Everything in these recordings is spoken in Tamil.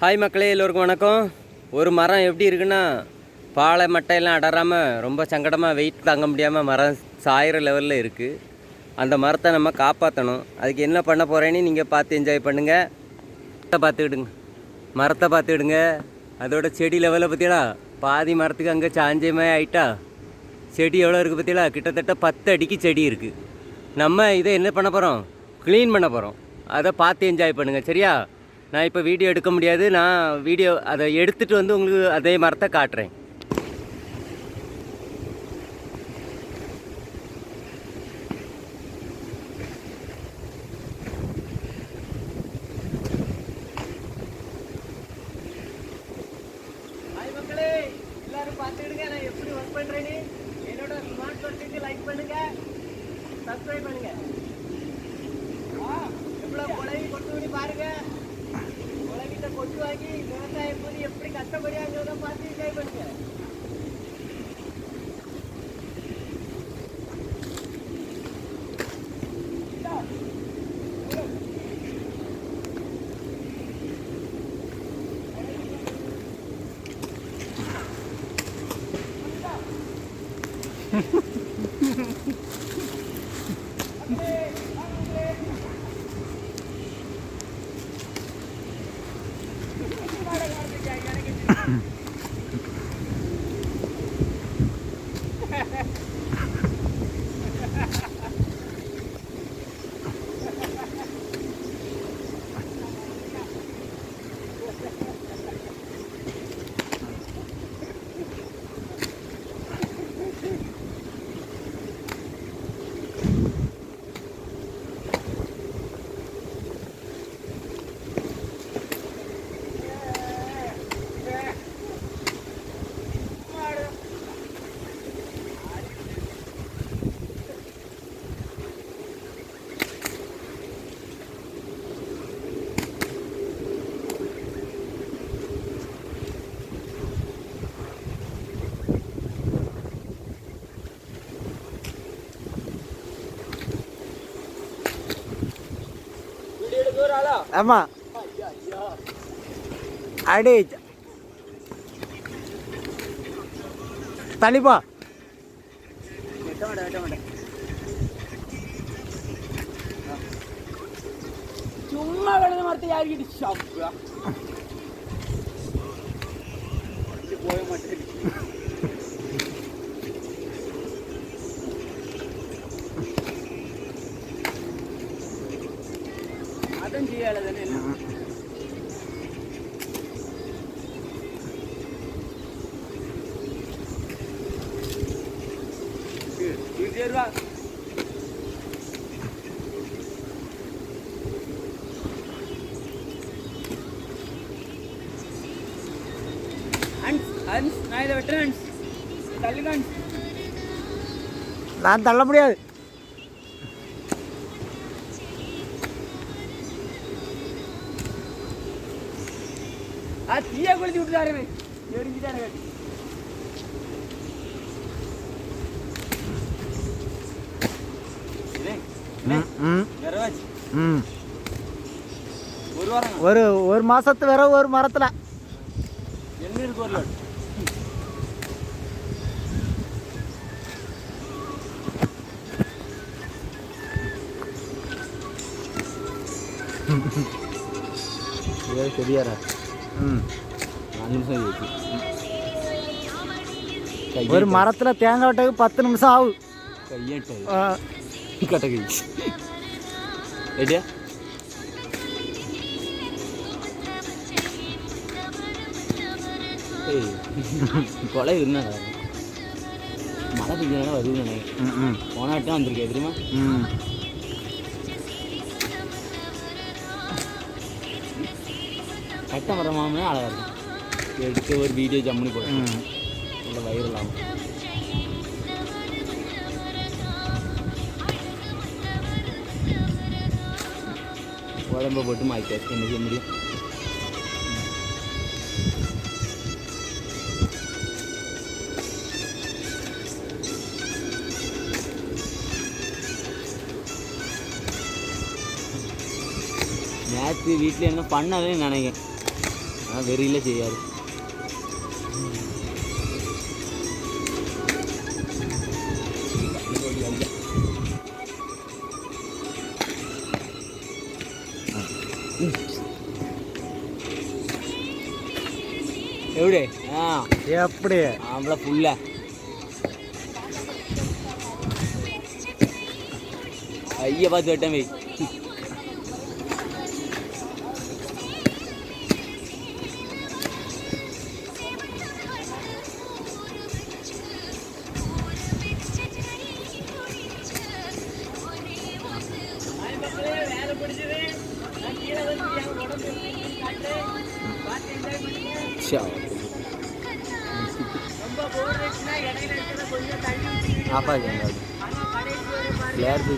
ஹாய் மக்களே, எல்லோருக்கும் வணக்கம். ஒரு மரம் எப்படி இருக்குன்னா, பாலை மட்டையெல்லாம் அடராமல் ரொம்ப சங்கடமாக வெயிட் தாங்க முடியாமல் மரம் சாயிற லெவலில் இருக்குது. அந்த மரத்தை நம்ம காப்பாற்றணும். அதுக்கு என்ன பண்ண போகிறேன்னு நீங்கள் பார்த்து என்ஜாய் பண்ணுங்கள். பார்த்துக்கிடுங்க, மரத்தை பார்த்துக்கிடுங்க. அதோட செடி லெவலில் பார்த்தீங்களா, பாதி மரத்துக்கு அங்கே சாஞ்சமே ஆகிட்டா. செடி எவ்வளோ இருக்குது பார்த்தீங்களா, கிட்டத்தட்ட 10 அடிக்கு செடி இருக்குது. நம்ம இதை என்ன பண்ண போகிறோம், க்ளீன் பண்ண போகிறோம். அதை பார்த்து என்ஜாய் பண்ணுங்கள், சரியா? நான் இப்போ வீடியோ எடுக்க முடியாது. நான் வீடியோ அதை எடுத்துகிட்டு வந்து உங்களுக்கு அதே மரத்தை காட்டுறேன். ஹாய் மக்களே, எல்லாரும் பார்த்துக்கிடுங்க நான் எப்படி ஒர்க் பண்ணுறேன்னு. என்னோட ஸ்மார்ட் ஒர்க்குக்கு லைக் பண்ணுங்கள், சப்ஸ்கிரைப் பண்ணுங்கள். எவ்வளோ குழவி கொண்டு பாருங்கள். குழவிட்ட கொட்டு வாங்கி விவசாயம் போது எப்படி கஷ்டப்படியாங்கிறத பார்த்து என்ஜாய் பண்ணுங்க. ஆமா அடி தள்ளிப்பா. சும்மா கிடந்த மரத்தை யாருக்கிட்டு சாப்பிடா போய மாட்டேன். அதான் செய்யாத தானே ரூபா. நான் இதை வெட்டுறேன். தள்ளுங்க, நான் தள்ள முடியாது. தீய கொளுத்தி விட்டுட்டாரு, எரிஞ்சிட்டாரு. ஒரு மாசத்து வேற ஒரு மரத்துல என்ன இருக்கு, ஒரு லாட் சரியாரா. 4 நிமிஷம் ஒரு மரத்துல தேங்காய் வெட்டக்கு 10 நிமிஷம் ஆகும். கையேட்ட கட்ட கை ரெடியா? கொலை இருந்தா மழை பெய்யனால வருது நினைக்கிறேன். போனாட்டம் வந்திருக்கேன் தெரியுமா. கட்ட மரமாமே அழகாக இருக்கும். எடுத்து ஒரு வீடியோ ஜம்முனி போட்டேன், நல்ல வைரல் ஆகும். உடம்ப போட்டு மாய்க்காச்சு, என்ன செய்ய முடியும். நேற்று வீட்டில் என்ன பண்ணாதுன்னு நினைக்கிறேன். ஆனால் வெறியில் செய்யாது. எப்படி எப்படி ஆம்பளை ஃபுல்லா ஐயா பார்த்து வெட்டமே. ஆப்பாங்க விளையாடுது.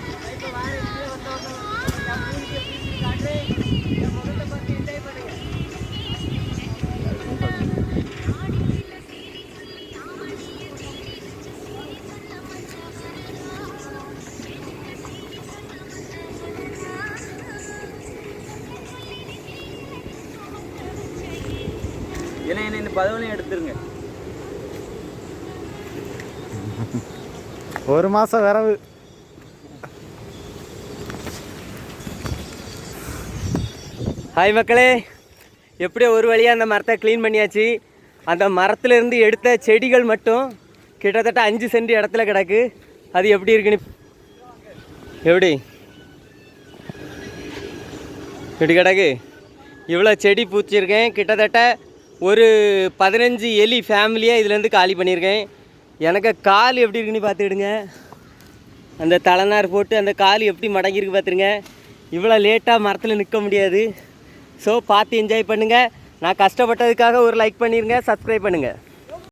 ஏன்னா என்ன இந்த பதவிலையும் எடுத்துருங்க. ஒரு மாதம் விரவு. ஹாய் மக்களே, எப்படியோ ஒரு வழியாக அந்த மரத்தை க்ளீன் பண்ணியாச்சு. அந்த மரத்துலேருந்து எடுத்த செடிகள் மட்டும் கிட்டத்தட்ட 5 சென்ட் இடத்துல கிடக்கு. அது எப்படி இருக்குன்னு எப்படி கிடக்கு. இவ்வளோ செடி பூச்சிருக்கேன். கிட்டத்தட்ட ஒரு 15 எலி ஃபேமிலியாக இதுலேருந்து காலி பண்ணியிருக்கேன். எனக்கு கால் எப்படி இருக்குன்னு பார்த்துக்கிடுங்க. அந்த தலைநார் போட்டு அந்த கால் எப்படி மடங்கியிருக்கு பார்த்துருங்க. இவ்வளோ லேட்டாக மரத்தில் நிற்க முடியாது. ஸோ பார்த்து என்ஜாய் பண்ணுங்கள். நான் கஷ்டப்பட்டதுக்காக ஒரு லைக் பண்ணிடுங்க, சப்ஸ்கிரைப் பண்ணுங்கள்.